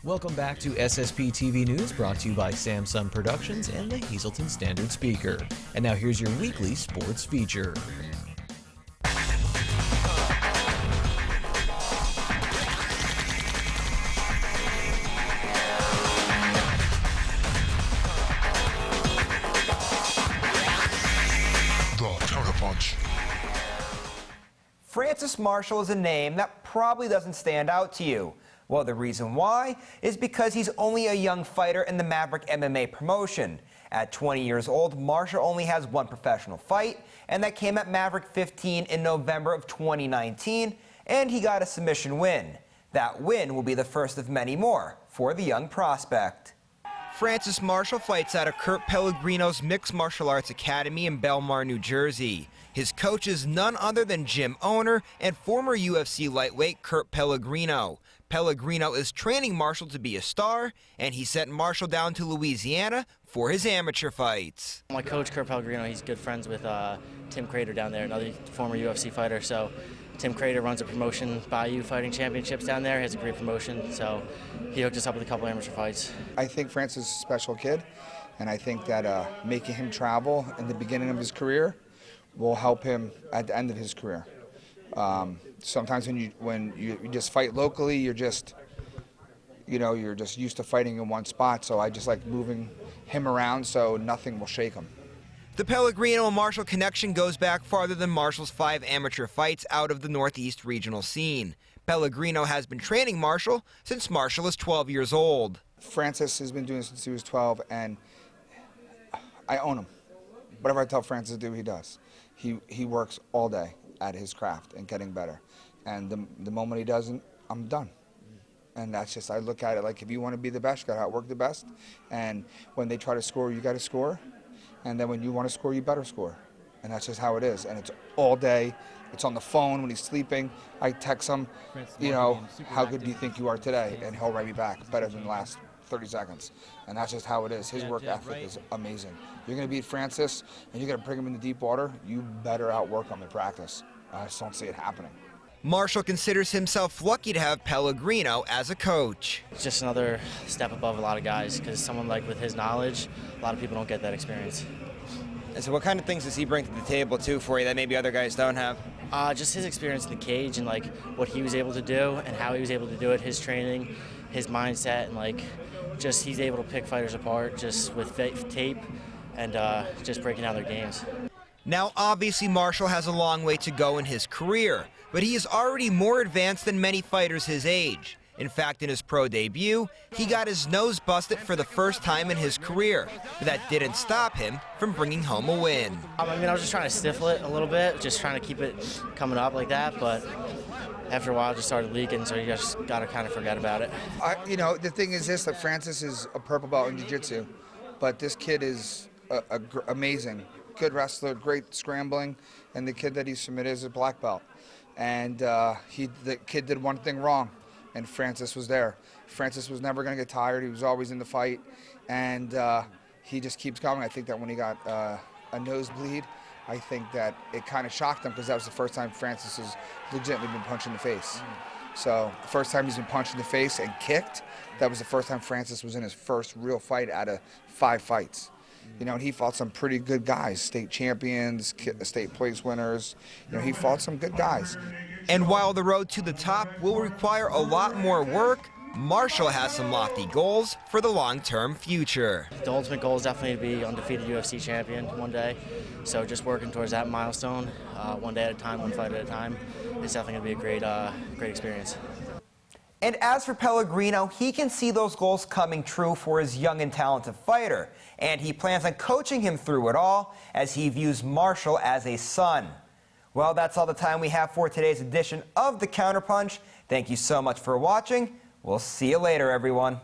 Welcome back to SSPTV News, brought to you by Samsung Productions and the Hazelton Standard Speaker. And now here's your weekly sports feature. The Counterpunch. Francis Marshall is a name that probably doesn't stand out to you. Well, the reason why is because he's only a young fighter in the Maverick MMA promotion. At 20 years old, Marshall only has one professional fight, and that came at Maverick 15 in November of 2019, and he got a submission win. That win will be the first of many more for the young prospect. Francis Marshall fights out of Kurt Pellegrino's Mixed Martial Arts Academy in Belmar, New Jersey. His coach is none other than gym owner and former UFC lightweight Kurt Pellegrino. Pellegrino is training Marshall to be a star, and he sent Marshall down to Louisiana for his amateur fights. My coach, Kurt Pellegrino, he's good friends with Tim Crater down there, another former UFC fighter. So Tim Crater runs a promotion, Bayou Fighting Championships down there. He has a great promotion, so he hooked us up with a couple amateur fights. I think Francis is a special kid, and I think that making him travel in the beginning of his career will help him at the end of his career. Sometimes when you just fight locally, you're just used to fighting in one spot. So I just like moving him around so nothing will shake him. The Pellegrino and Marshall connection goes back farther than Marshall's 5 amateur fights out of the Northeast regional scene. Pellegrino has been training Marshall since Marshall is 12 years old. Francis has been doing it since he was 12, and I own him. Whatever I tell Francis to do, he does. He works all day at his craft and getting better. And the moment he doesn't, I'm done. And that's just, I look at it like, if you want to be the best, you got to outwork the best. And when they try to score, you got to score. And then when you want to score, you better score. And that's just how it is. And it's all day. It's on the phone when he's sleeping. I text him, how good do you think you are today? And he'll write me back better than the last 30 seconds. And that's just how it is. His work ethic is amazing. You're going to beat Francis, and you're going to bring him into deep water, you better outwork him in practice. I just don't see it happening. Marshall considers himself lucky to have Pellegrino as a coach. It's just another step above a lot of guys, because someone like with his knowledge, a lot of people don't get that experience. And so what kind of things does he bring to the table, too, for you that maybe other guys don't have? Just his experience in the cage and like what he was able to do and how he was able to do it, his training, his mindset, and just he's able to pick fighters apart just with tape and just breaking down their games. Now, obviously, Marshall has a long way to go in his career, but he is already more advanced than many fighters his age. In fact, in his pro debut, he got his nose busted for the first time in his career, but that didn't stop him from bringing home a win. I was just trying to stifle it a little bit, just trying to keep it coming up like that, but after a while it just started leaking, so you just got to kind of forget about it. The thing is this, that Francis is a purple belt in jiu-jitsu, but this kid is amazing. Good wrestler, great scrambling, and the kid that he submitted is a black belt. And the kid did one thing wrong, and Francis was there. Francis was never going to get tired. He was always in the fight, and he just keeps coming. I think that when he got a nosebleed, I think that it kind of shocked him, because that was the first time Francis has legitimately been punched in the face. So the first time he's been punched in the face and kicked, that was the first time Francis was in his first real fight out of 5 fights. And he fought some pretty good guys, state champions, state place winners. He fought some good guys. And while the road to the top will require a lot more work, Marshall has some lofty goals for the long-term future. The ultimate goal is definitely to be undefeated UFC champion one day. So just working towards that milestone, one day at a time, one fight at a time, it's definitely going to be a great experience. And as for Pellegrino, he can see those goals coming true for his young and talented fighter. And he plans on coaching him through it all, as he views Marshall as a son. Well, that's all the time we have for today's edition of The Counterpunch. Thank you so much for watching. We'll see you later, everyone.